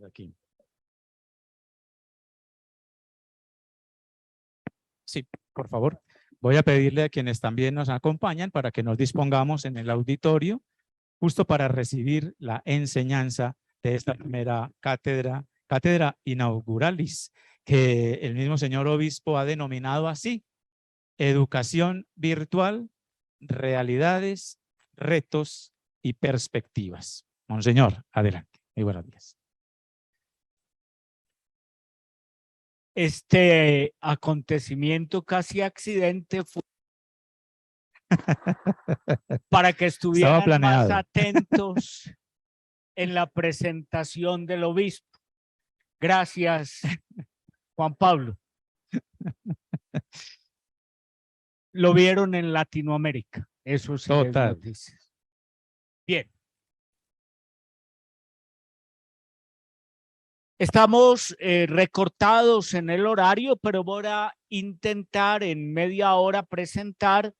Aquí. Sí, por favor. Voy a pedirle a quienes también nos acompañan para que nos dispongamos en el auditorio justo para recibir la enseñanza de esta primera cátedra inauguralis, que el mismo señor obispo ha denominado así: educación virtual, realidades, retos y perspectivas. Monseñor, adelante. Muy buenos días. Este acontecimiento casi accidente fue para que estuvieran más atentos en la presentación del obispo. Gracias, Juan Pablo. Lo vieron en Latinoamérica, eso sí es noticia. Bien. Estamos recortados en el horario, pero voy a intentar en media hora presentar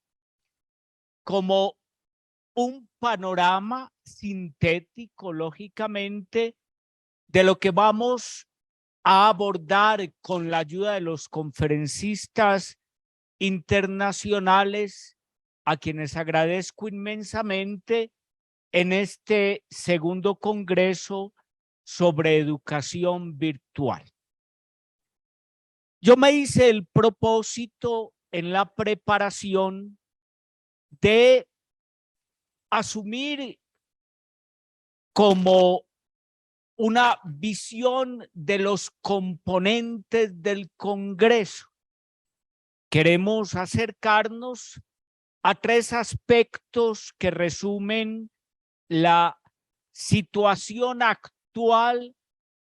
como un panorama sintético, lógicamente, de lo que vamos a abordar con la ayuda de los conferencistas internacionales, a quienes agradezco inmensamente en este segundo congreso sobre educación virtual. Yo me hice el propósito en la preparación de asumir como una visión de los componentes del Congreso. Queremos acercarnos a tres aspectos que resumen la situación actual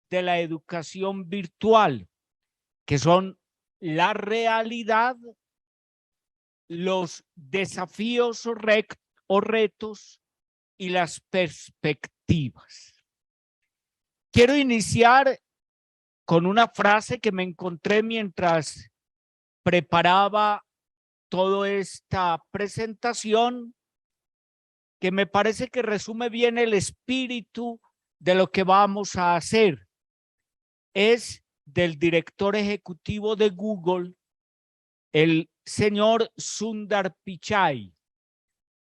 de la educación virtual, que son la realidad, los desafíos o retos y las perspectivas. Quiero iniciar con una frase que me encontré mientras preparaba toda esta presentación, que me parece que resume bien el espíritu de lo que vamos a hacer. Es del director ejecutivo de Google, el señor Sundar Pichai,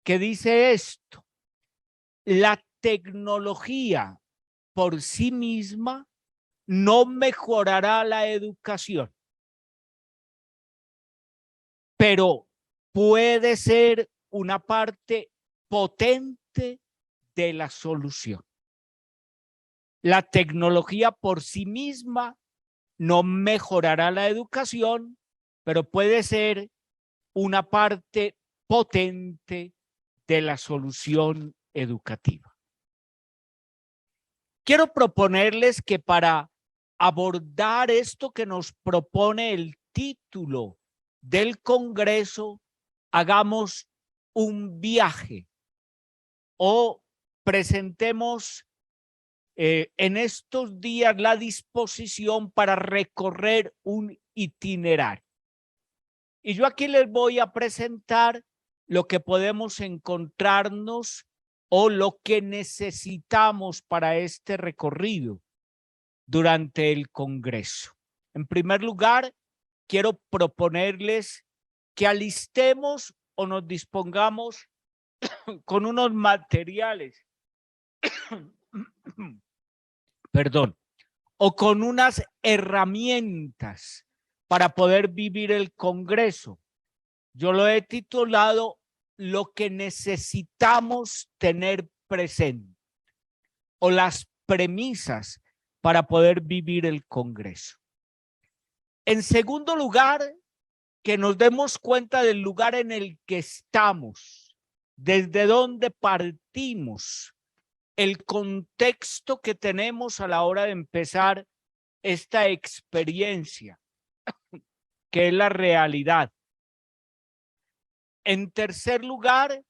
que dice esto: la tecnología por sí misma no mejorará la educación, pero puede ser una parte potente de la solución. La tecnología por sí misma no mejorará la educación, pero puede ser una parte potente de la solución educativa. Quiero proponerles que para abordar esto que nos propone el título del Congreso, hagamos un viaje o presentemos en estos días la disposición para recorrer un itinerario. Y yo aquí les voy a presentar lo que podemos encontrarnos o lo que necesitamos para este recorrido durante el Congreso. En primer lugar, quiero proponerles que alistemos o nos dispongamos con unos materiales, perdón, o con unas herramientas para poder vivir el Congreso. Yo lo he titulado "Lo que necesitamos tener presente" o las premisas para poder vivir el Congreso. En segundo lugar, que nos demos cuenta del lugar en el que estamos, desde donde partimos, el contexto que tenemos a la hora de empezar esta experiencia, que es la realidad. En tercer lugar,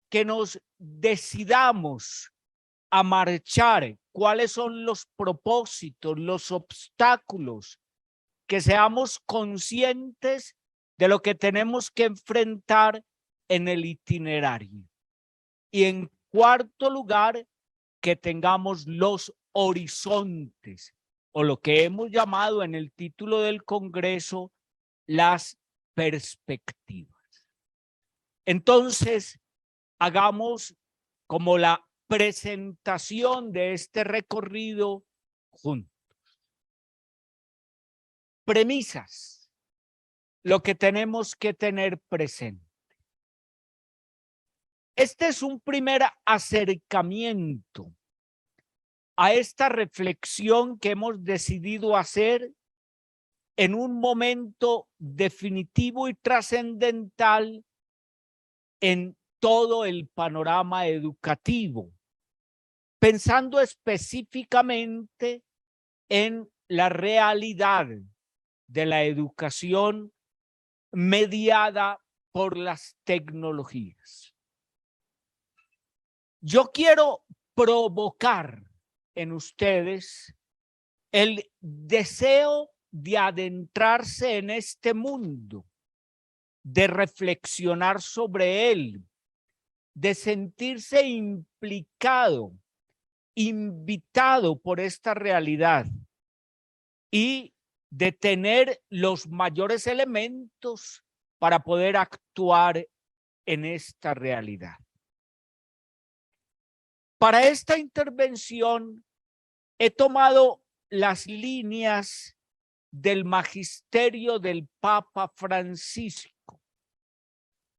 que nos decidamos a marchar, cuáles son los propósitos, los obstáculos, que seamos conscientes de lo que tenemos que enfrentar en el itinerario. Y en cuarto lugar, que tengamos los horizontes, o lo que hemos llamado en el título del Congreso, las perspectivas. Entonces, hagamos como la presentación de este recorrido juntos. Premisas, lo que tenemos que tener presente. Este es un primer acercamiento a esta reflexión que hemos decidido hacer en un momento definitivo y trascendental en todo el panorama educativo, pensando específicamente en la realidad de la educación mediada por las tecnologías. Yo quiero provocar en ustedes el deseo de adentrarse en este mundo, de reflexionar sobre él, de sentirse implicado, invitado por esta realidad y de tener los mayores elementos para poder actuar en esta realidad. Para esta intervención he tomado las líneas del magisterio del Papa Francisco.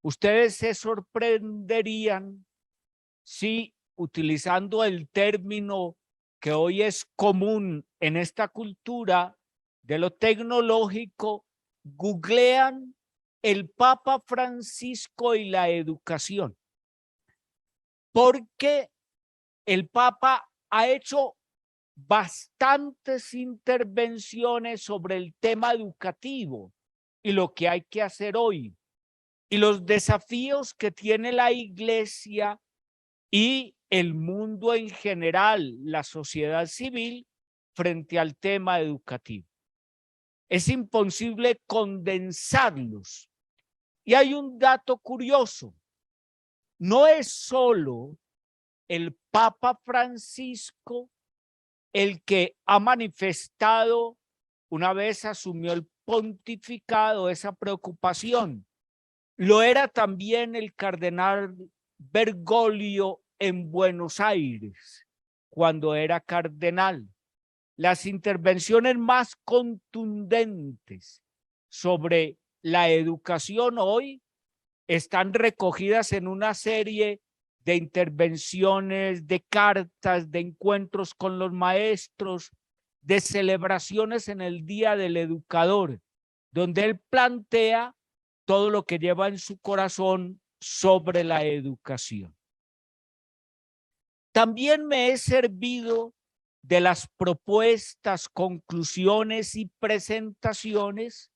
Ustedes se sorprenderían si, utilizando el término que hoy es común en esta cultura de lo tecnológico, googlean el Papa Francisco y la educación, porque el Papa ha hecho bastantes intervenciones sobre el tema educativo y lo que hay que hacer hoy y los desafíos que tiene la Iglesia y el mundo en general, la sociedad civil, frente al tema educativo. Es imposible condensarlos. Y hay un dato curioso. No es solo el Papa Francisco el que ha manifestado, una vez asumió el pontificado, esa preocupación. Lo era también el cardenal Bergoglio en Buenos Aires, cuando era cardenal. Las intervenciones más contundentes sobre la educación hoy están recogidas en una serie de intervenciones, de cartas, de encuentros con los maestros, de celebraciones en el Día del Educador, donde él plantea todo lo que lleva en su corazón sobre la educación. También me he servido de las propuestas, conclusiones y presentaciones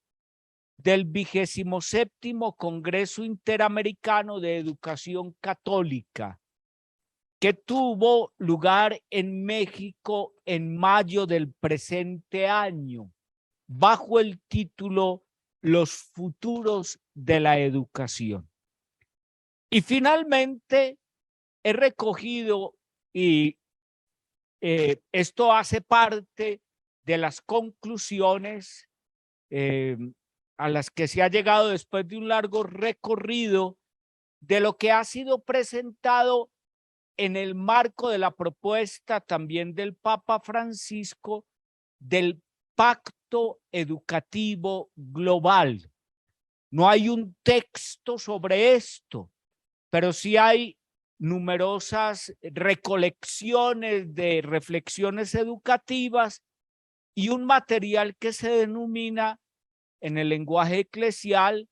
del 27º Congreso Interamericano de Educación Católica, que tuvo lugar en México en mayo del presente año, bajo el título Los futuros de la educación. Y finalmente he recogido, y esto hace parte de las conclusiones a las que se ha llegado después de un largo recorrido de lo que ha sido presentado en el marco de la propuesta también del Papa Francisco del Pacto Educativo Global. No hay un texto sobre esto, pero sí hay numerosas recolecciones de reflexiones educativas y un material que se denomina en el lenguaje eclesial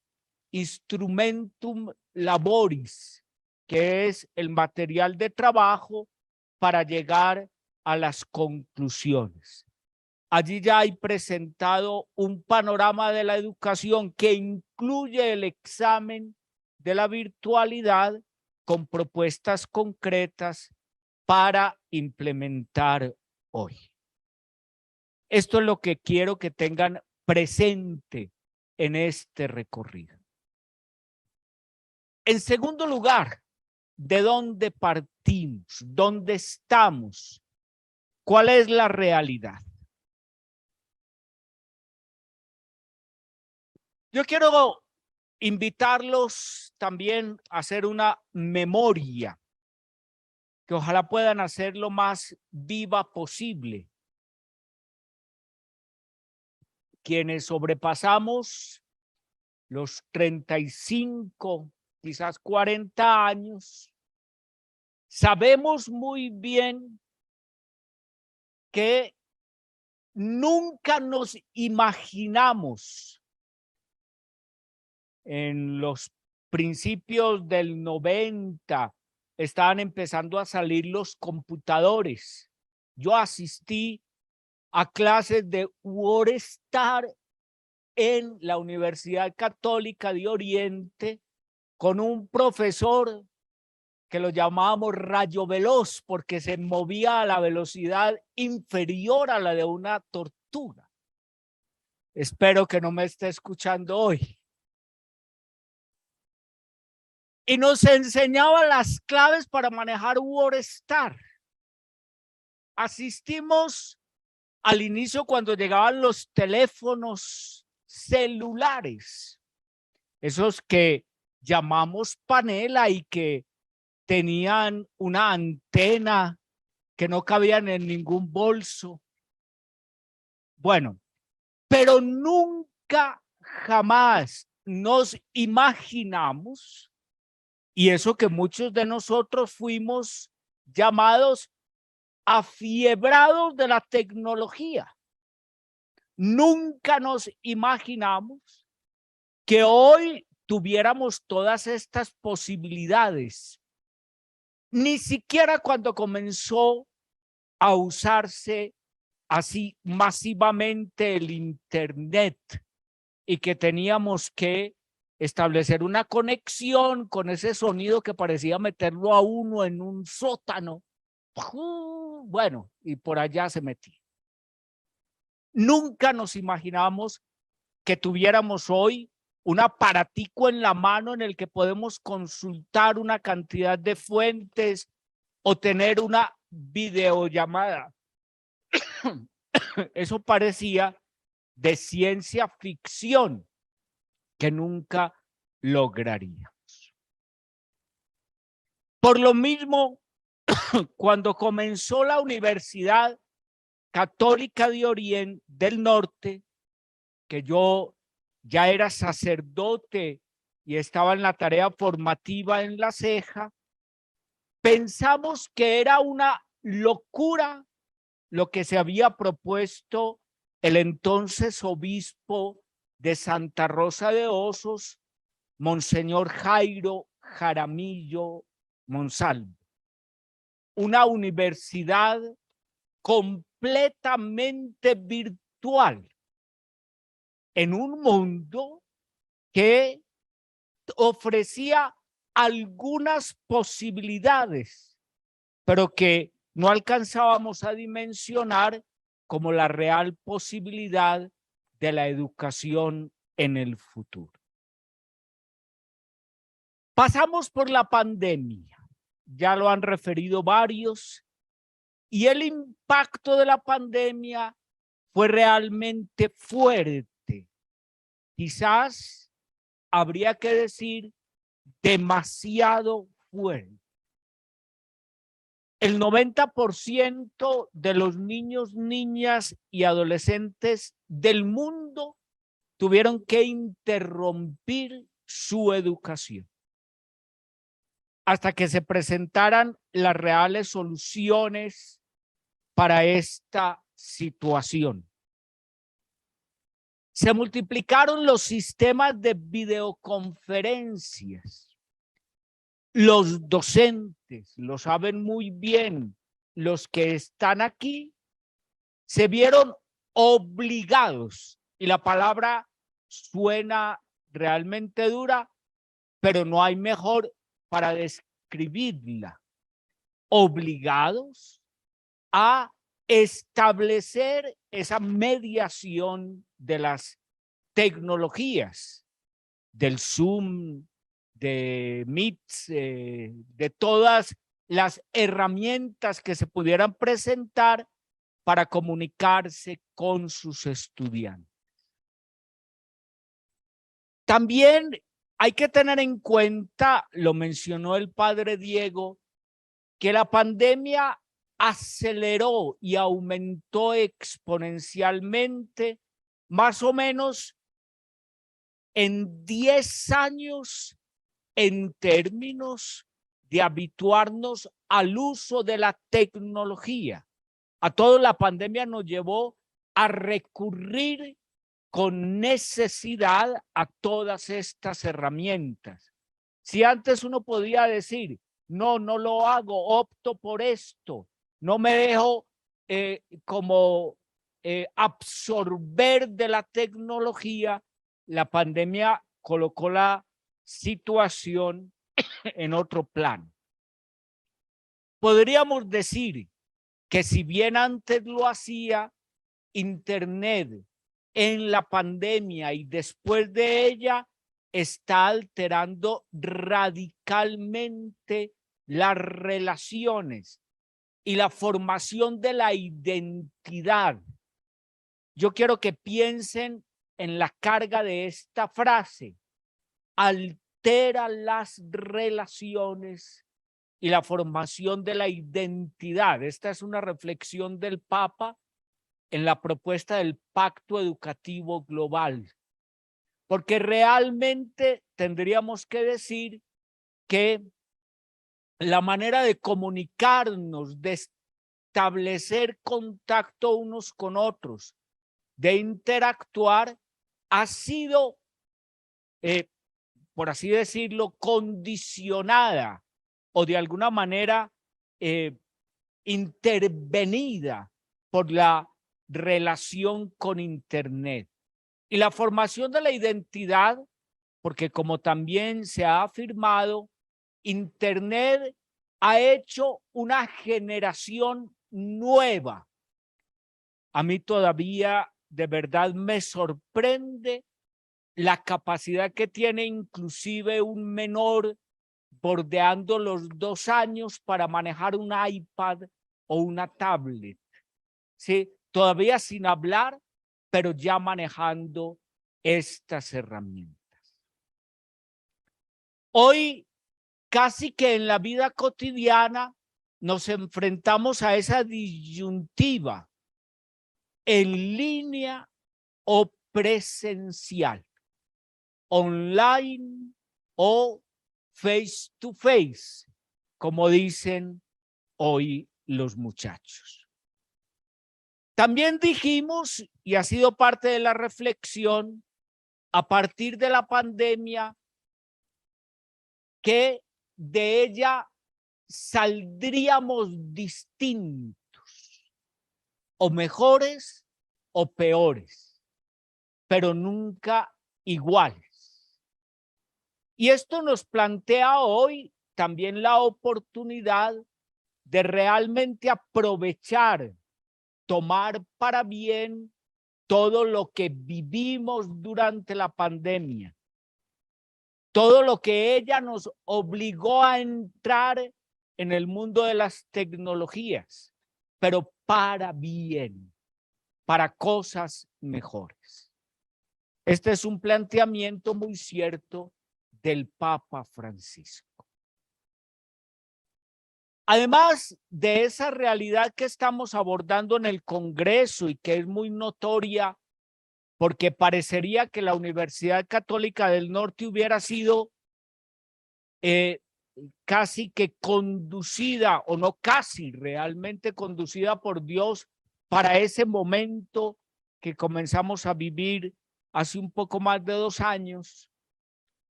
Instrumentum Laboris, que es el material de trabajo para llegar a las conclusiones. Allí ya hay presentado un panorama de la educación que incluye el examen de la virtualidad con propuestas concretas para implementar hoy. Esto es lo que quiero que tengan presente en este recorrido. En segundo lugar, ¿de dónde partimos? ¿Dónde estamos? ¿Cuál es la realidad? Yo quiero invitarlos también a hacer una memoria que ojalá puedan hacer lo más viva posible. Quienes sobrepasamos los 35, quizás 40 años, sabemos muy bien que nunca nos imaginamos en los principios del 90 estaban empezando a salir los computadores. Yo asistí a clases de WordStar en la Universidad Católica de Oriente con un profesor que lo llamábamos rayo veloz porque se movía a la velocidad inferior a la de una tortuga. Espero que no me esté escuchando hoy. Y nos enseñaba las claves para manejar WordStar. Asistimos al inicio cuando llegaban los teléfonos celulares, esos que llamamos panela y que tenían una antena que no cabían en ningún bolso. Bueno, pero nunca, jamás nos imaginamos, y eso que muchos de nosotros fuimos llamados afiebrados de la tecnología. Nunca nos imaginamos que hoy tuviéramos todas estas posibilidades. Ni siquiera cuando comenzó a usarse así masivamente el Internet y que teníamos que establecer una conexión con ese sonido que parecía meterlo a uno en un sótano. Bueno, y por allá se metía. Nunca nos imaginamos que tuviéramos hoy un aparatico en la mano en el que podemos consultar una cantidad de fuentes o tener una videollamada. Eso parecía de ciencia ficción que nunca lograríamos. Por lo mismo, cuando comenzó la Universidad Católica de Oriente del Norte, que yo ya era sacerdote y estaba en la tarea formativa en La Ceja, pensamos que era una locura lo que se había propuesto el entonces obispo de Santa Rosa de Osos, Monseñor Jairo Jaramillo Monsalvo. Una universidad completamente virtual en un mundo que ofrecía algunas posibilidades, pero que no alcanzábamos a dimensionar como la real posibilidad de la educación en el futuro. Pasamos por la pandemia, ya lo han referido varios, y el impacto de la pandemia fue realmente fuerte. Quizás habría que decir demasiado fuerte. El 90% de los niños, niñas y adolescentes del mundo tuvieron que interrumpir su educación hasta que se presentaran las reales soluciones para esta situación. Se multiplicaron los sistemas de videoconferencias. Los docentes lo saben muy bien. Los que están aquí se vieron obligados, y la palabra suena realmente dura, pero no hay mejor para describirla. Obligados a establecer esa mediación de las tecnologías, del Zoom, de Meet, de todas las herramientas que se pudieran presentar para comunicarse con sus estudiantes. También hay que tener en cuenta, lo mencionó el padre Diego, que la pandemia aceleró y aumentó exponencialmente más o menos en 10 años en términos de habituarnos al uso de la tecnología. A todo la pandemia nos llevó a recurrir con necesidad a todas estas herramientas. Si antes uno podía decir, no lo hago, opto por esto, no me dejo absorber de la tecnología, la pandemia colocó la situación en otro plano. Podríamos decir que si bien antes lo hacía, Internet en la pandemia y después de ella está alterando radicalmente las relaciones y la formación de la identidad. Yo quiero que piensen en la carga de esta frase: altera las relaciones y la formación de la identidad. Esta es una reflexión del Papa en la propuesta del Pacto Educativo Global, porque realmente tendríamos que decir que la manera de comunicarnos, de establecer contacto unos con otros, de interactuar, ha sido, por así decirlo, condicionada o de alguna manera intervenida por la relación con Internet. Y la formación de la identidad, porque como también se ha afirmado, Internet ha hecho una generación nueva. A mí todavía de verdad me sorprende la capacidad que tiene inclusive un menor bordeando los 2 años para manejar un iPad o una tablet. ¿Sí? Todavía sin hablar, pero ya manejando estas herramientas. Hoy, casi que en la vida cotidiana, nos enfrentamos a esa disyuntiva: en línea o presencial, online o face to face, como dicen hoy los muchachos. También dijimos, y ha sido parte de la reflexión, a partir de la pandemia, que de ella saldríamos distintos, o mejores o peores, pero nunca iguales. Y esto nos plantea hoy también la oportunidad de realmente aprovechar, tomar para bien todo lo que vivimos durante la pandemia, todo lo que ella nos obligó a entrar en el mundo de las tecnologías, pero para bien, para cosas mejores. Este es un planteamiento muy cierto del Papa Francisco. Además de esa realidad que estamos abordando en el Congreso y que es muy notoria, porque parecería que la Universidad Católica del Norte hubiera sido casi que conducida, o no casi, realmente conducida por Dios para ese momento que comenzamos a vivir hace un poco más de 2 años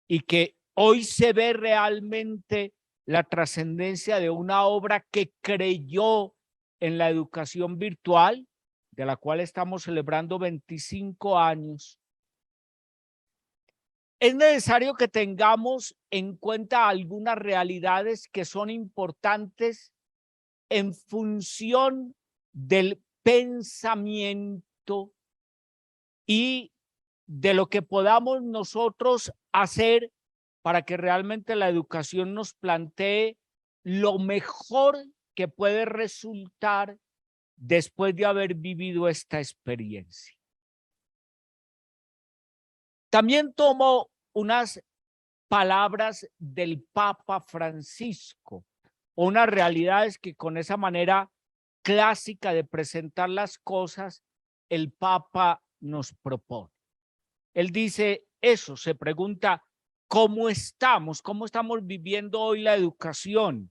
y que hoy se ve realmente la trascendencia de una obra que creyó en la educación virtual, de la cual estamos celebrando 25 años. Es necesario que tengamos en cuenta algunas realidades que son importantes en función del pensamiento y de lo que podamos nosotros hacer para que realmente la educación nos plantee lo mejor que puede resultar después de haber vivido esta experiencia. También tomo unas palabras del Papa Francisco, unas realidades que con esa manera clásica de presentar las cosas, el Papa nos propone. Él dice eso, se pregunta, ¿cómo estamos? ¿Cómo estamos viviendo hoy la educación?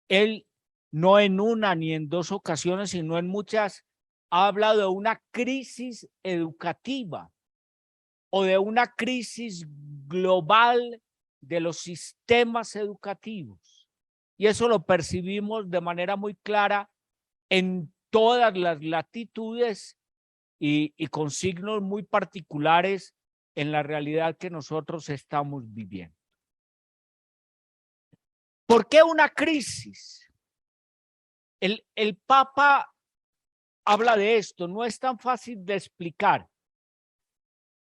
Él no en una ni en dos ocasiones, sino en muchas, ha hablado de una crisis educativa o de una crisis global de los sistemas educativos. Y eso lo percibimos de manera muy clara en todas las latitudes y con signos muy particulares en la realidad que nosotros estamos viviendo. ¿Por qué una crisis? El Papa habla de esto, no es tan fácil de explicar.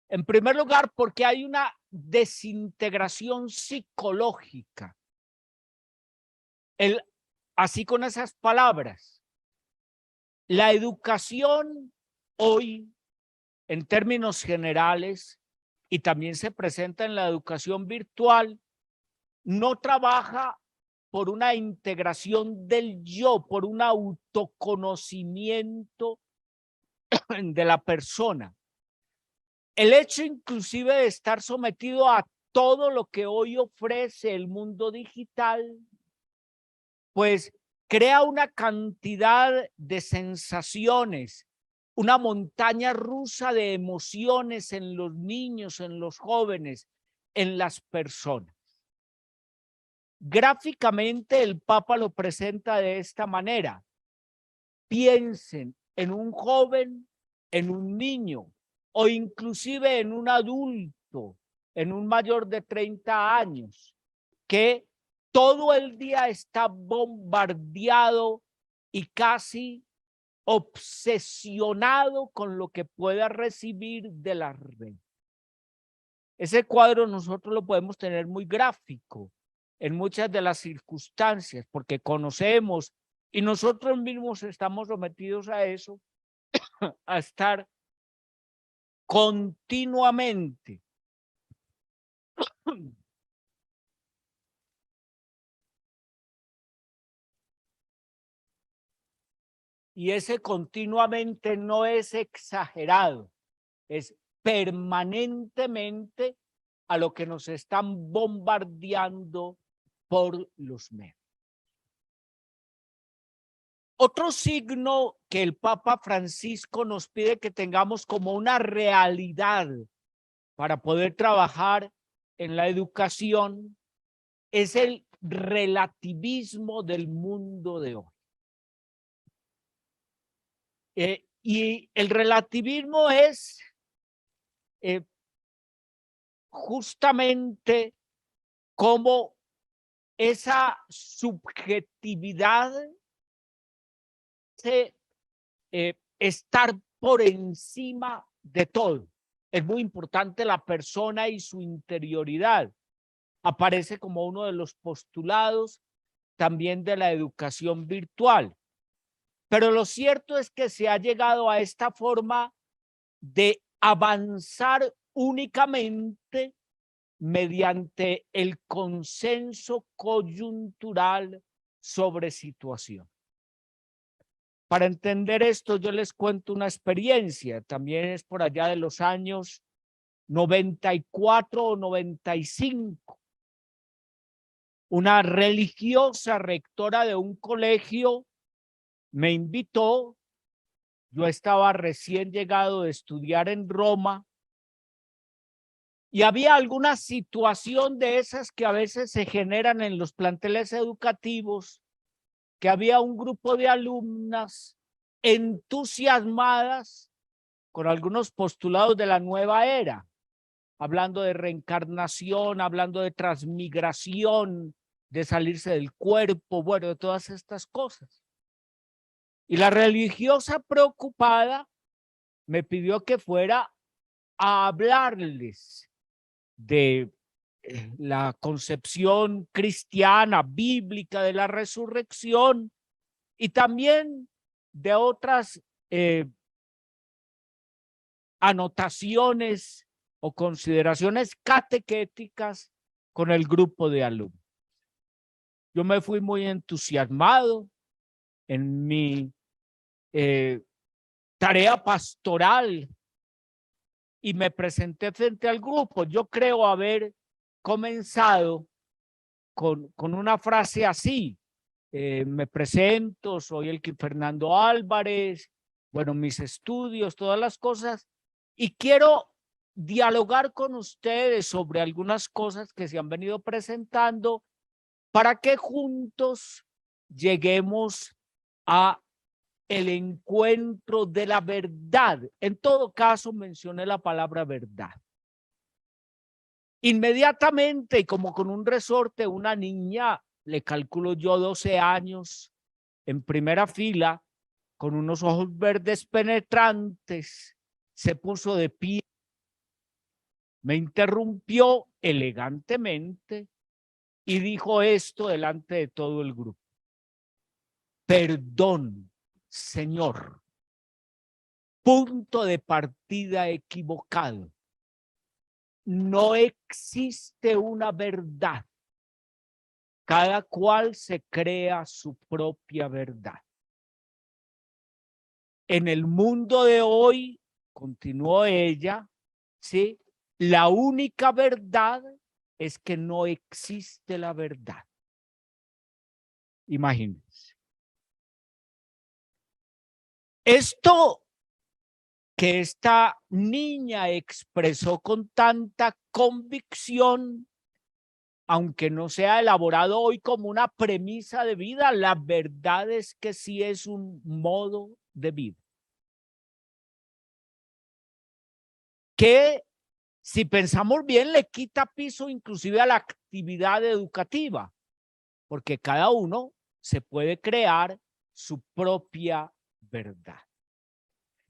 En primer lugar, porque hay una desintegración psicológica. Así con esas palabras, la educación hoy, en términos generales, y también se presenta en la educación virtual, no trabaja por una integración del yo, por un autoconocimiento de la persona. El hecho inclusive de estar sometido a todo lo que hoy ofrece el mundo digital, pues crea una cantidad de sensaciones, una montaña rusa de emociones en los niños, en los jóvenes, en las personas. Gráficamente el Papa lo presenta de esta manera. Piensen en un joven, en un niño o inclusive en un adulto, en un mayor de 30 años, que todo el día está bombardeado y casi obsesionado con lo que pueda recibir de la red. Ese cuadro nosotros lo podemos tener muy gráfico en muchas de las circunstancias, porque conocemos y nosotros mismos estamos sometidos a eso, a estar continuamente y ese continuamente no es exagerado, es permanentemente a lo que nos están bombardeando por los medios. Otro signo que el Papa Francisco nos pide que tengamos como una realidad para poder trabajar en la educación es el relativismo del mundo de hoy. Y el relativismo es justamente como esa subjetividad de estar por encima de todo. Es muy importante la persona y su interioridad. Aparece como uno de los postulados también de la educación virtual. Pero lo cierto es que se ha llegado a esta forma de avanzar únicamente mediante el consenso coyuntural sobre situación. Para entender esto, yo les cuento una experiencia, también es por allá de los años 94 o 95. Una religiosa rectora de un colegio me invitó. Yo estaba recién llegado de estudiar en Roma y había alguna situación de esas que a veces se generan en los planteles educativos, que había un grupo de alumnas entusiasmadas con algunos postulados de la nueva era, hablando de reencarnación, hablando de transmigración, de salirse del cuerpo, bueno, de todas estas cosas. Y la religiosa preocupada me pidió que fuera a hablarles de la concepción cristiana, bíblica de la resurrección y también de otras anotaciones o consideraciones catequéticas con el grupo de alumnos. Yo me fui muy entusiasmado en mi tarea pastoral y me presenté frente al grupo. Yo creo haber comenzado con una frase así. Me presento, soy Elkin Fernando Álvarez, bueno, mis estudios, todas las cosas, y quiero dialogar con ustedes sobre algunas cosas que se han venido presentando para que juntos lleguemos a el encuentro de la verdad. En todo caso, mencioné la palabra verdad. Inmediatamente, y como con un resorte, una niña, le calculo yo 12 años, en primera fila, con unos ojos verdes penetrantes, se puso de pie, me interrumpió elegantemente y dijo esto delante de todo el grupo: perdón, señor, punto de partida equivocado. No existe una verdad. Cada cual se crea su propia verdad. En el mundo de hoy, continuó ella, ¿sí? La única verdad es que no existe la verdad. Imagínense. Esto que esta niña expresó con tanta convicción, aunque no sea elaborado hoy como una premisa de vida, la verdad es que sí es un modo de vida. Que si pensamos bien le quita piso inclusive a la actividad educativa, porque cada uno se puede crear su propia verdad.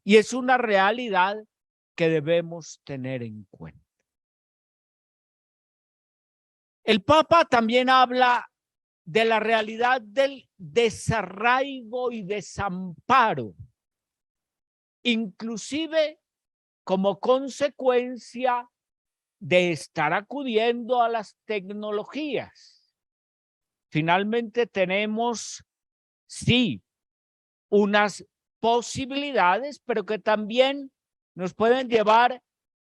Y es una realidad que debemos tener en cuenta. El Papa también habla de la realidad del desarraigo y desamparo, inclusive como consecuencia de estar acudiendo a las tecnologías. Finalmente tenemos, sí, unas posibilidades, pero que también nos pueden llevar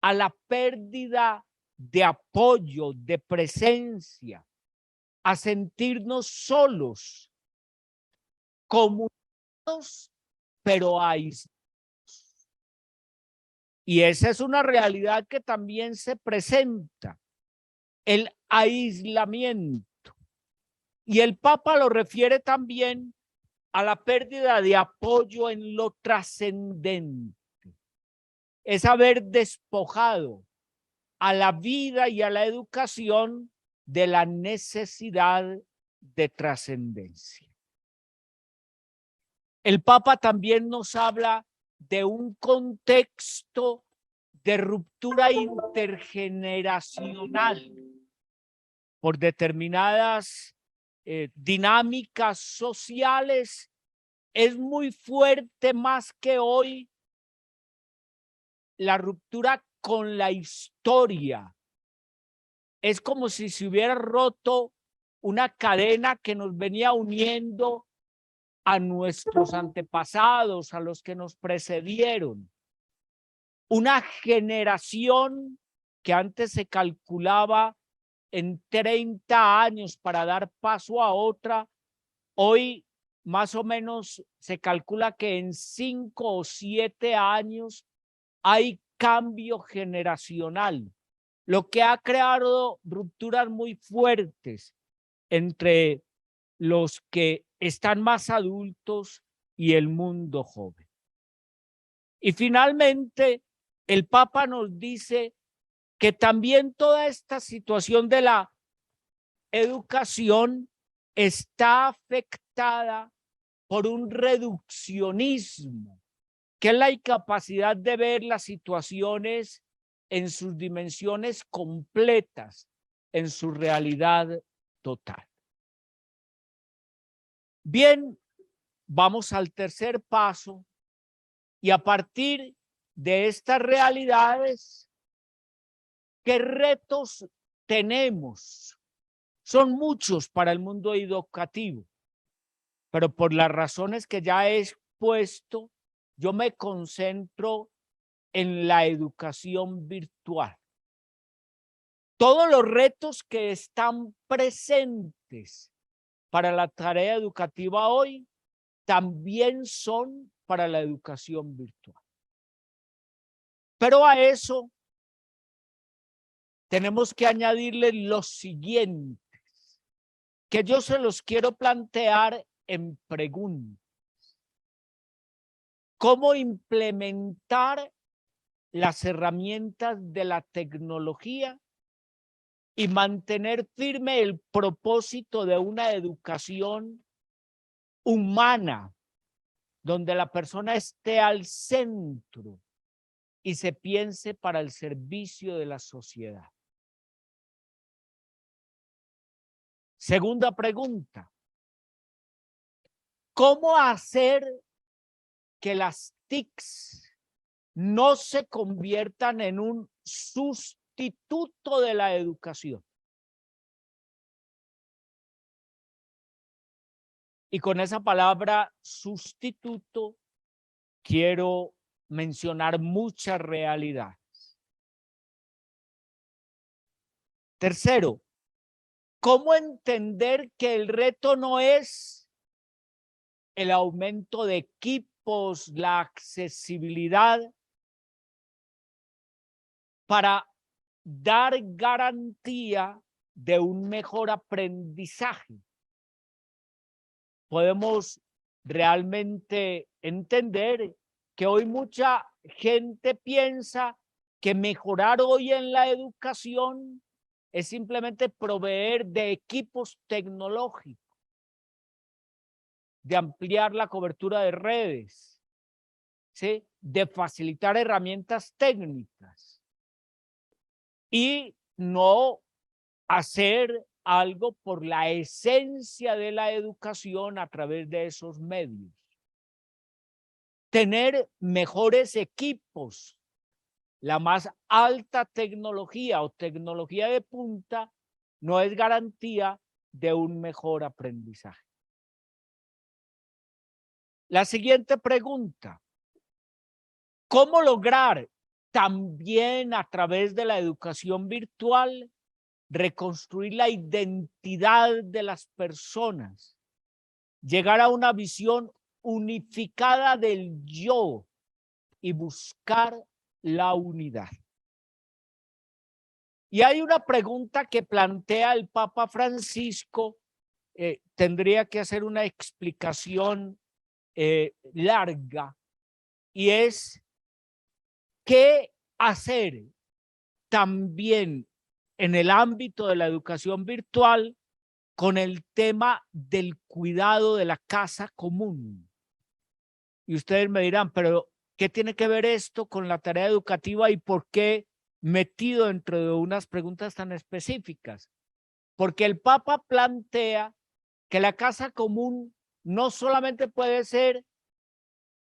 a la pérdida de apoyo, de presencia, a sentirnos solos, comunicados, pero aislados. Y esa es una realidad que también se presenta, el aislamiento. Y el Papa lo refiere también a la pérdida de apoyo en lo trascendente. Es haber despojado a la vida y a la educación de la necesidad de trascendencia. El Papa también nos habla de un contexto de ruptura intergeneracional por determinadas dinámicas sociales. Es muy fuerte más que hoy la ruptura con la historia. Es como si se hubiera roto una cadena que nos venía uniendo a nuestros antepasados, a los que nos precedieron. Una generación que antes se calculaba en 30 años para dar paso a otra, hoy más o menos se calcula que en 5 o 7 años hay cambio generacional, lo que ha creado rupturas muy fuertes entre los que están más adultos y el mundo joven. Y finalmente, el Papa nos dice que también toda esta situación de la educación está afectada por un reduccionismo, que es la incapacidad de ver las situaciones en sus dimensiones completas, en su realidad total. Bien, vamos al tercer paso y a partir de estas realidades, ¿qué retos tenemos? Son muchos para el mundo educativo, pero por las razones que ya he expuesto, yo me concentro en la educación virtual. Todos los retos que están presentes para la tarea educativa hoy también son para la educación virtual. Pero a eso tenemos que añadirle los siguientes, que yo se los quiero plantear en preguntas. ¿Cómo implementar las herramientas de la tecnología y mantener firme el propósito de una educación humana, donde la persona esté al centro y se piense para el servicio de la sociedad? Segunda pregunta, ¿cómo hacer que las TICs no se conviertan en un sustituto de la educación? Y con esa palabra sustituto quiero mencionar muchas realidades. Tercero, ¿cómo entender que el reto no es el aumento de equipos, la accesibilidad para dar garantía de un mejor aprendizaje? Podemos realmente entender que hoy mucha gente piensa que mejorar hoy en la educación es simplemente proveer de equipos tecnológicos, de ampliar la cobertura de redes, ¿sí?, de facilitar herramientas técnicas y no hacer algo por la esencia de la educación a través de esos medios. Tener mejores equipos, la más alta tecnología o tecnología de punta, no es garantía de un mejor aprendizaje. La siguiente pregunta, ¿cómo lograr también a través de la educación virtual reconstruir la identidad de las personas, llegar a una visión unificada del yo y buscar la unidad? Y hay una pregunta que plantea el Papa Francisco, tendría que hacer una explicación larga, y es ¿qué hacer también en el ámbito de la educación virtual con el tema del cuidado de la casa común? Y ustedes me dirán, pero ¿qué tiene que ver esto con la tarea educativa y por qué metido dentro de unas preguntas tan específicas? Porque el Papa plantea que la casa común no solamente puede ser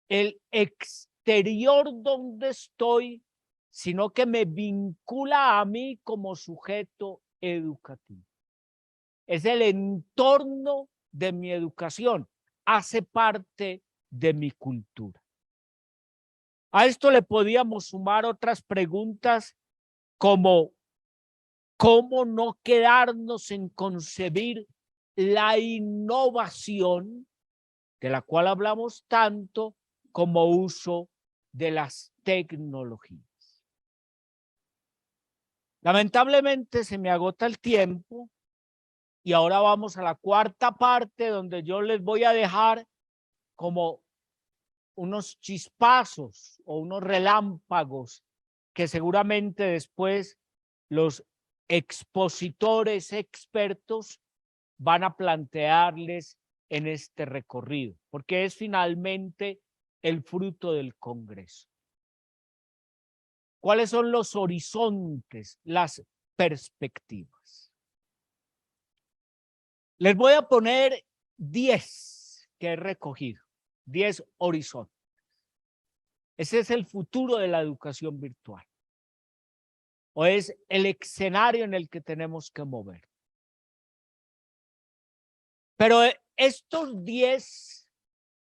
el exterior donde estoy, sino que me vincula a mí como sujeto educativo. Es el entorno de mi educación, hace parte de mi cultura. A esto le podíamos sumar otras preguntas como ¿cómo no quedarnos en concebir la innovación, de la cual hablamos tanto, como uso de las tecnologías? Lamentablemente se me agota el tiempo y ahora vamos a la cuarta parte, donde yo les voy a dejar como unos chispazos o unos relámpagos que seguramente después los expositores expertos van a plantearles en este recorrido, porque es finalmente el fruto del Congreso. ¿Cuáles son los horizontes, las perspectivas? Les voy a poner 10 que he recogido. 10 horizontes. Ese es el futuro de la educación virtual. O es el escenario en el que tenemos que mover. Pero estos 10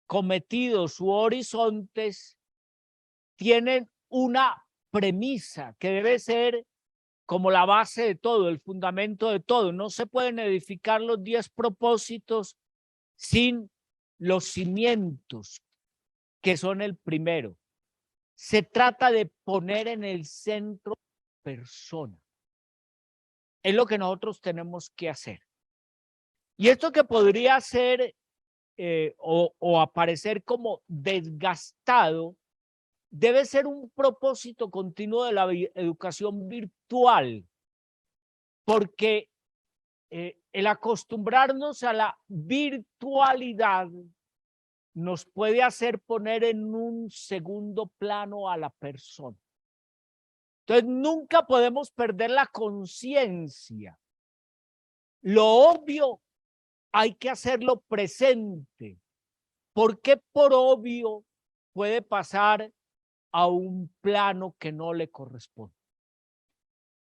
cometidos u horizontes tienen una premisa que debe ser como la base de todo, el fundamento de todo. No se pueden edificar los 10 propósitos sin los cimientos, que son el primero. Se trata de poner en el centro persona. Es lo que nosotros tenemos que hacer. Y esto que podría ser o aparecer como desgastado, debe ser un propósito continuo de la educación virtual, porque el acostumbrarnos a la virtualidad nos puede hacer poner en un segundo plano a la persona. Entonces, nunca podemos perder la conciencia. Lo obvio hay que hacerlo presente, porque por obvio puede pasar a un plano que no le corresponde.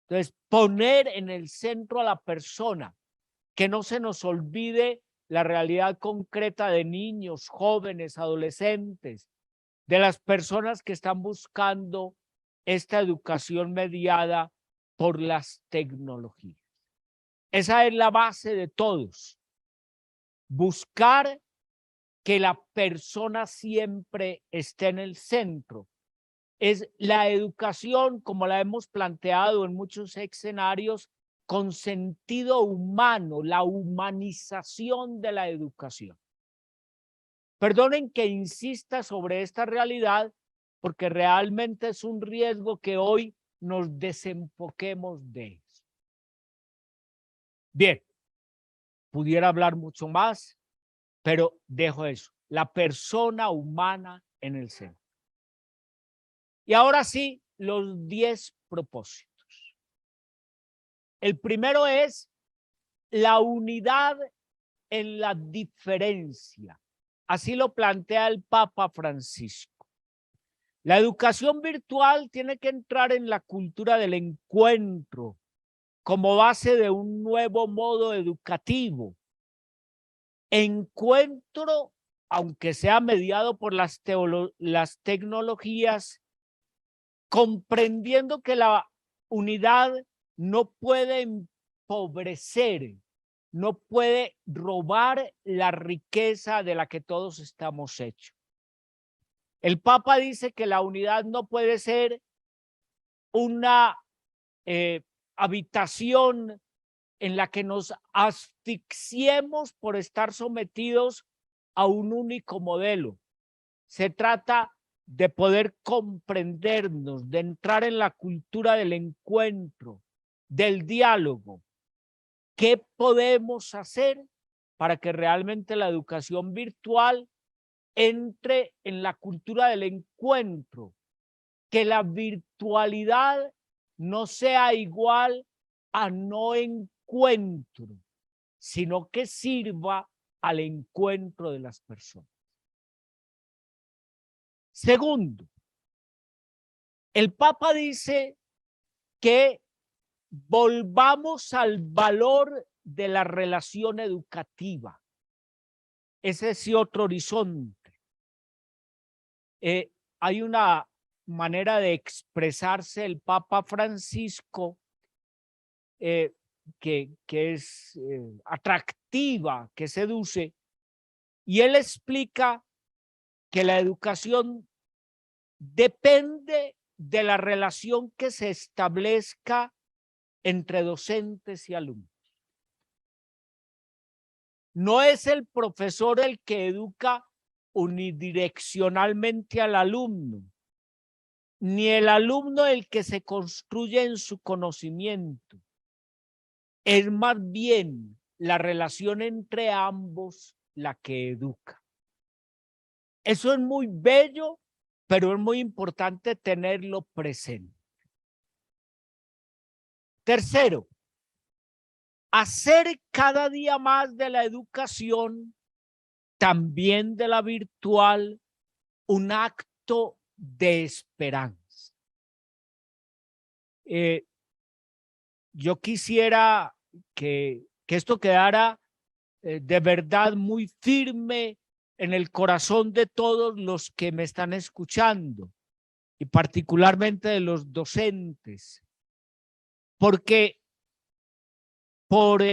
Entonces, poner en el centro a la persona, que no se nos olvide la realidad concreta de niños, jóvenes, adolescentes, de las personas que están buscando esta educación mediada por las tecnologías. Esa es la base de todos. Buscar que la persona siempre esté en el centro. Es la educación, como la hemos planteado en muchos escenarios, con sentido humano, la humanización de la educación. Perdonen que insista sobre esta realidad, porque realmente es un riesgo que hoy nos desenfoquemos de eso. Bien, pudiera hablar mucho más, pero dejo eso, la persona humana en el centro. Y ahora sí, los 10 propósitos. El primero es la unidad en la diferencia. Así lo plantea el Papa Francisco. La educación virtual tiene que entrar en la cultura del encuentro como base de un nuevo modo educativo. Encuentro, aunque sea mediado por las tecnologías, comprendiendo que la unidad no puede empobrecer, no puede robar la riqueza de la que todos estamos hechos. El Papa dice que la unidad no puede ser una habitación en la que nos asfixiemos por estar sometidos a un único modelo. Se trata de poder comprendernos, de entrar en la cultura del encuentro, del diálogo. ¿Qué podemos hacer para que realmente la educación virtual entre en la cultura del encuentro? Que la virtualidad no sea igual a no encuentro, sino que sirva al encuentro de las personas. Segundo, el Papa dice que volvamos al valor de la relación educativa. Ese es otro horizonte. Hay una manera de expresarse el Papa Francisco que es atractiva, que seduce, y él explica que la educación depende de la relación que se establezca entre docentes y alumnos. No es el profesor el que educa unidireccionalmente al alumno, ni el alumno el que se construye en su conocimiento. Es más bien la relación entre ambos la que educa. Eso es muy bello, pero es muy importante tenerlo presente. Tercero, hacer cada día más de la educación también de la virtual un acto de esperanza. Yo quisiera que esto quedara de verdad muy firme en el corazón de todos los que me están escuchando y particularmente de los docentes, porque por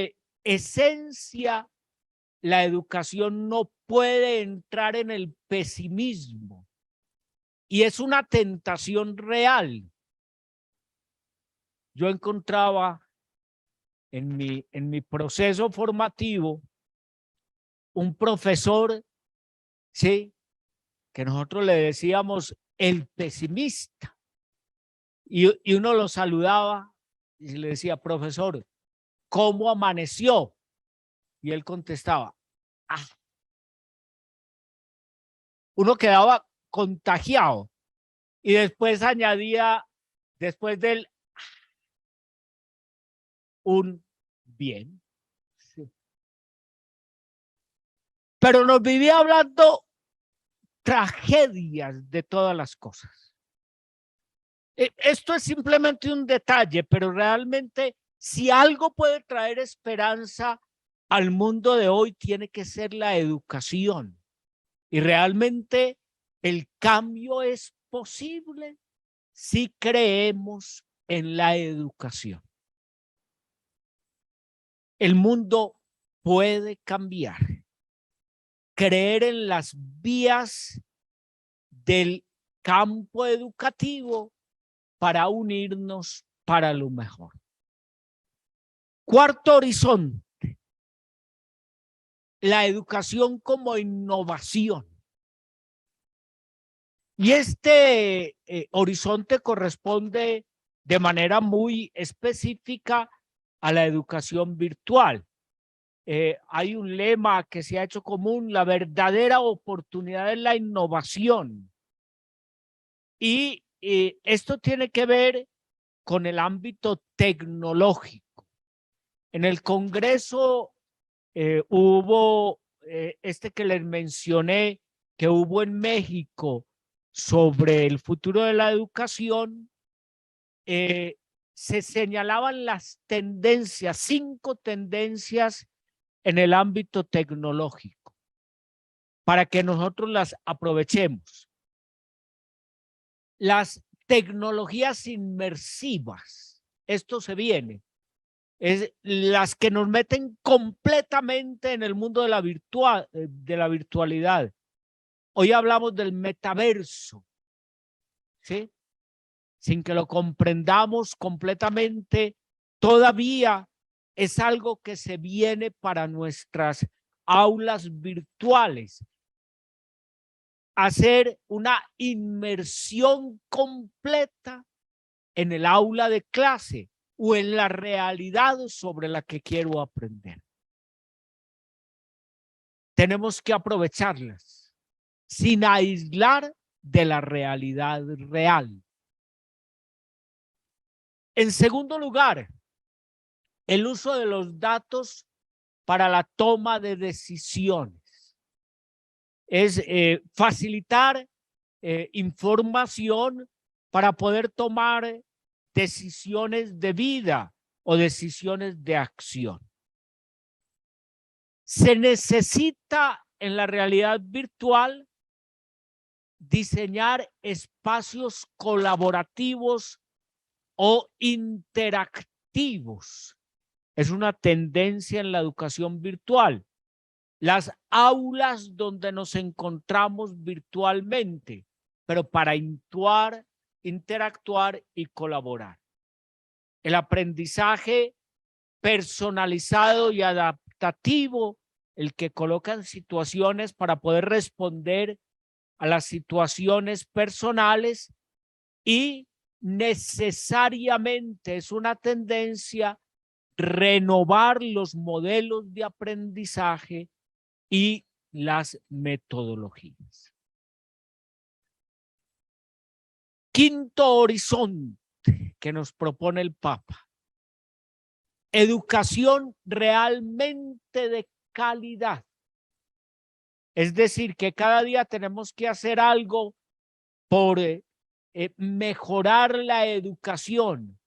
esencia la educación no puede entrar en el pesimismo y es una tentación real. Yo encontraba en mi proceso formativo un profesor, sí, que nosotros le decíamos el pesimista, y uno lo saludaba y le decía, profesor, ¿cómo amaneció? Y él contestaba, ah. Uno quedaba contagiado y después añadía, después del un bien. Sí. Pero nos vivía hablando tragedias de todas las cosas. Esto es simplemente un detalle, pero realmente si algo puede traer esperanza al mundo de hoy, tiene que ser la educación. Y realmente el cambio es posible si creemos en la educación. El mundo puede cambiar. Creer en las vías del campo educativo para unirnos para lo mejor. Cuarto horizonte, la educación como innovación. Y este horizonte corresponde de manera muy específica a la educación virtual. Hay un lema que se ha hecho común: la verdadera oportunidad es la innovación. Y esto tiene que ver con el ámbito tecnológico. En el Congreso hubo este que les mencioné, que hubo en México sobre el futuro de la educación. Se señalaban las tendencias, 5 tendencias en el ámbito tecnológico, para que nosotros las aprovechemos. Las tecnologías inmersivas, esto se viene, es las que nos meten completamente en el mundo de la virtualidad. Hoy hablamos del metaverso, ¿sí? Sin que lo comprendamos completamente, todavía es algo que se viene para nuestras aulas virtuales. Hacer una inmersión completa en el aula de clase o en la realidad sobre la que quiero aprender. Tenemos que aprovecharlas sin aislar de la realidad real. En segundo lugar, el uso de los datos para la toma de decisiones. Es facilitar información para poder tomar decisiones de vida o decisiones de acción. Se necesita en la realidad virtual diseñar espacios colaborativos o interactivos. Es una tendencia en la educación virtual. Las aulas donde nos encontramos virtualmente, pero para interactuar y colaborar. El aprendizaje personalizado y adaptativo, el que coloca en situaciones para poder responder a las situaciones personales, y necesariamente es una tendencia renovar los modelos de aprendizaje y las metodologías. Quinto horizonte que nos propone el Papa: educación realmente de calidad. Es decir, que cada día tenemos que hacer algo por mejorar la educación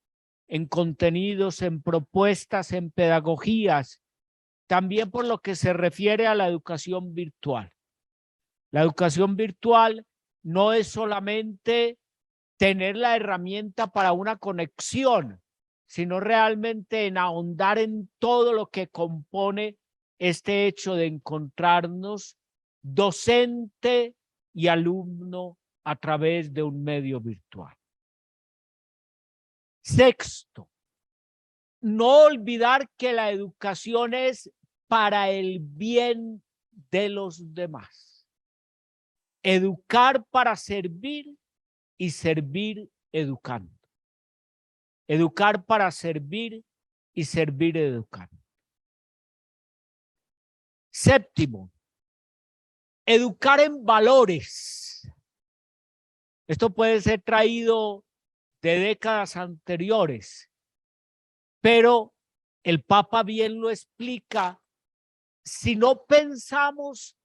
en contenidos, en propuestas, en pedagogías, también por lo que se refiere a la educación virtual. La educación virtual no es solamente tener la herramienta para una conexión, sino realmente en ahondar en todo lo que compone este hecho de encontrarnos docente y alumno a través de un medio virtual. Sexto, no olvidar que la educación es para el bien de los demás. Educar para servir y servir educando. Educar para servir y servir educando. Séptimo, educar en valores. Esto puede ser traído de décadas anteriores, pero el Papa bien lo explica. Si no pensamos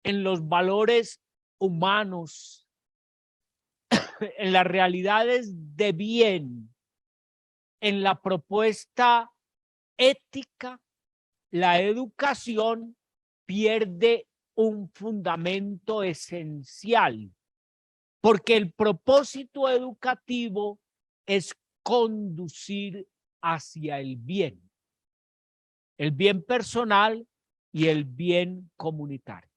en los valores humanos, en las realidades de bien, en la propuesta ética, la educación pierde un fundamento esencial, porque el propósito educativo es conducir hacia el bien personal y el bien comunitario.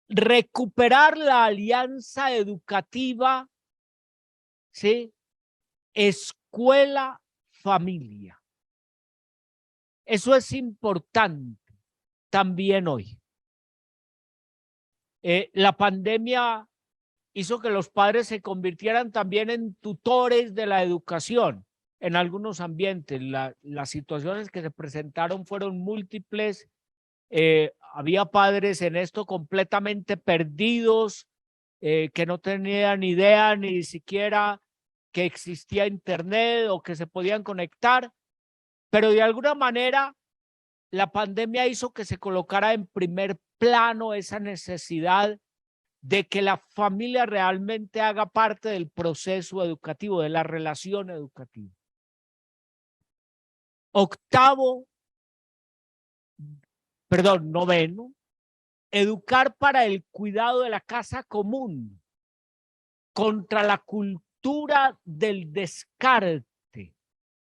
Recuperar la alianza educativa, ¿sí? Escuela-familia. Eso es importante también hoy. La pandemia hizo que los padres se convirtieran también en tutores de la educación en algunos ambientes. Las situaciones que se presentaron fueron múltiples. Había padres en esto completamente perdidos, que no tenían idea ni siquiera que existía internet o que se podían conectar, pero de alguna manera la pandemia hizo que se colocara en primer plano esa necesidad de que la familia realmente haga parte del proceso educativo, de la relación educativa. Noveno, educar para el cuidado de la casa común, contra la cultura del descarte.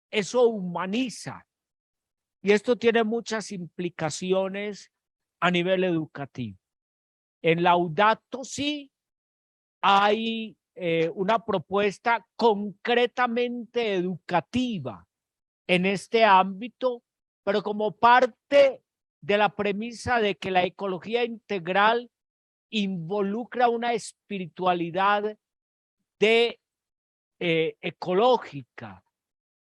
Eso humaniza. Y esto tiene muchas implicaciones a nivel educativo. En Laudato Si hay una propuesta concretamente educativa en este ámbito, pero como parte de la premisa de que la ecología integral involucra una espiritualidad ecológica,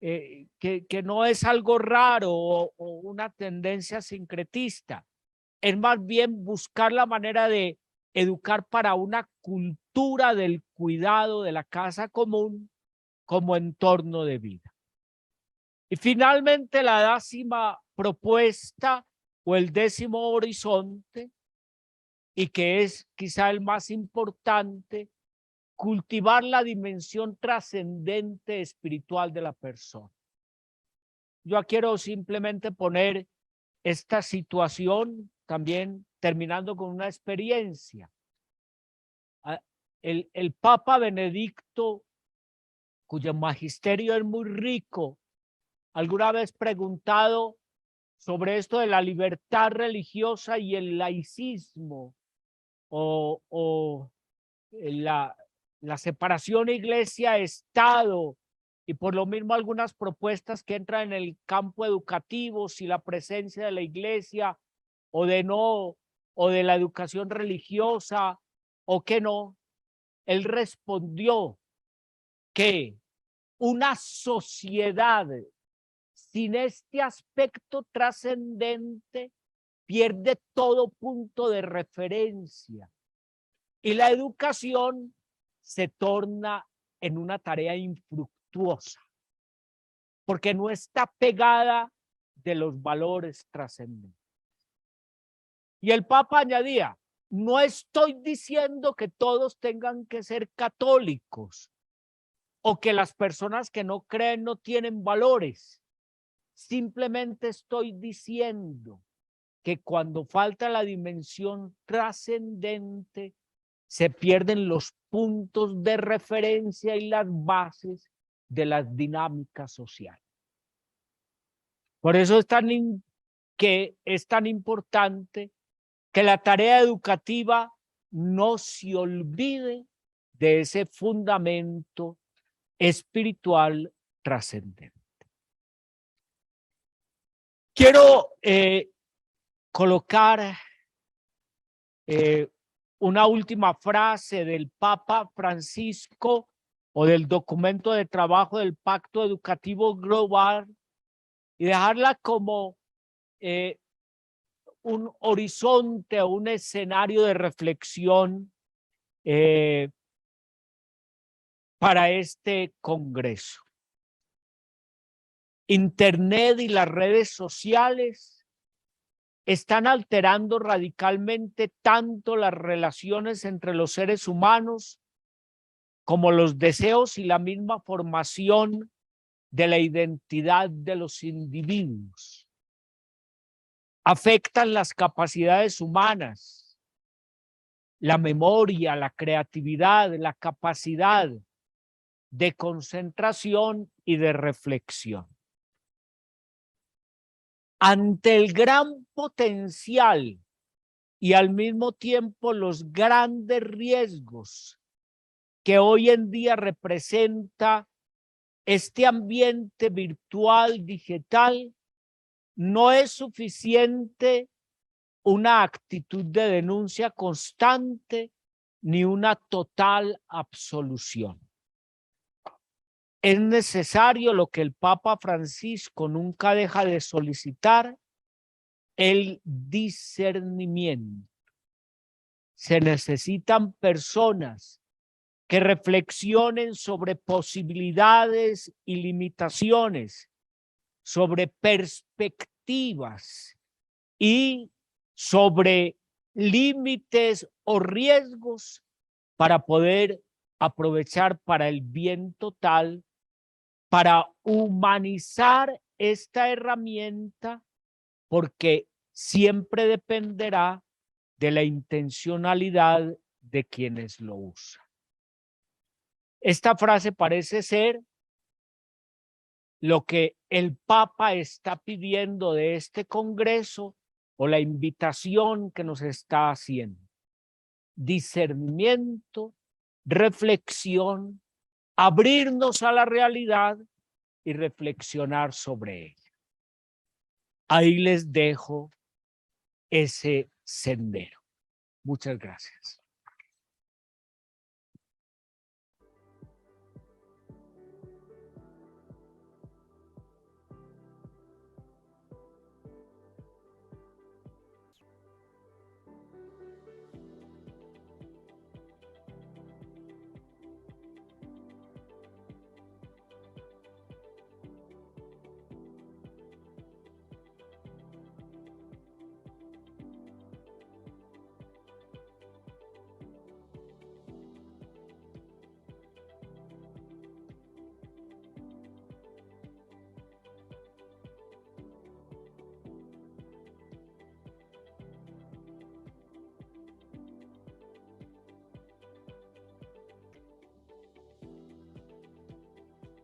que no es algo raro o una tendencia sincretista, es más bien buscar la manera de educar para una cultura del cuidado de la casa común como entorno de vida. Y finalmente la 10ª propuesta o el 10º horizonte, y que es quizá el más importante, cultivar la dimensión trascendente espiritual de la persona. Yo quiero simplemente poner esta situación también terminando con una experiencia. El Papa Benedicto, cuyo magisterio es muy rico, alguna vez preguntado sobre esto de la libertad religiosa y el laicismo o la separación iglesia-estado, y por lo mismo algunas propuestas que entran en el campo educativo, si la presencia de la iglesia o de la educación religiosa o que no. Él respondió que una sociedad sin este aspecto trascendente pierde todo punto de referencia y la educación se torna en una tarea infructuosa porque no está pegada de los valores trascendentes. Y el Papa añadía, no estoy diciendo que todos tengan que ser católicos o que las personas que no creen no tienen valores. Simplemente estoy diciendo que cuando falta la dimensión trascendente, se pierden los puntos de referencia y las bases de las dinámicas sociales. Por eso es tan importante que la tarea educativa no se olvide de ese fundamento espiritual trascendente. Quiero colocar una última frase del Papa Francisco o del documento de trabajo del Pacto Educativo Global y dejarla como un horizonte o un escenario de reflexión para este congreso. Internet y las redes sociales están alterando radicalmente tanto las relaciones entre los seres humanos como los deseos y la misma formación de la identidad de los individuos. Afectan las capacidades humanas, la memoria, la creatividad, la capacidad de concentración y de reflexión. Ante el gran potencial y al mismo tiempo los grandes riesgos que hoy en día representa este ambiente virtual digital, no es suficiente una actitud de denuncia constante ni una total absolución. Es necesario lo que el Papa Francisco nunca deja de solicitar, el discernimiento. Se necesitan personas que reflexionen sobre posibilidades y limitaciones, sobre perspectivas y sobre límites o riesgos para poder aprovechar para el bien total, para humanizar esta herramienta, porque siempre dependerá de la intencionalidad de quienes lo usan. Esta frase parece ser lo que el Papa está pidiendo de este Congreso o la invitación que nos está haciendo. Discernimiento, reflexión, abrirnos a la realidad y reflexionar sobre ella. Ahí les dejo ese sendero. Muchas gracias.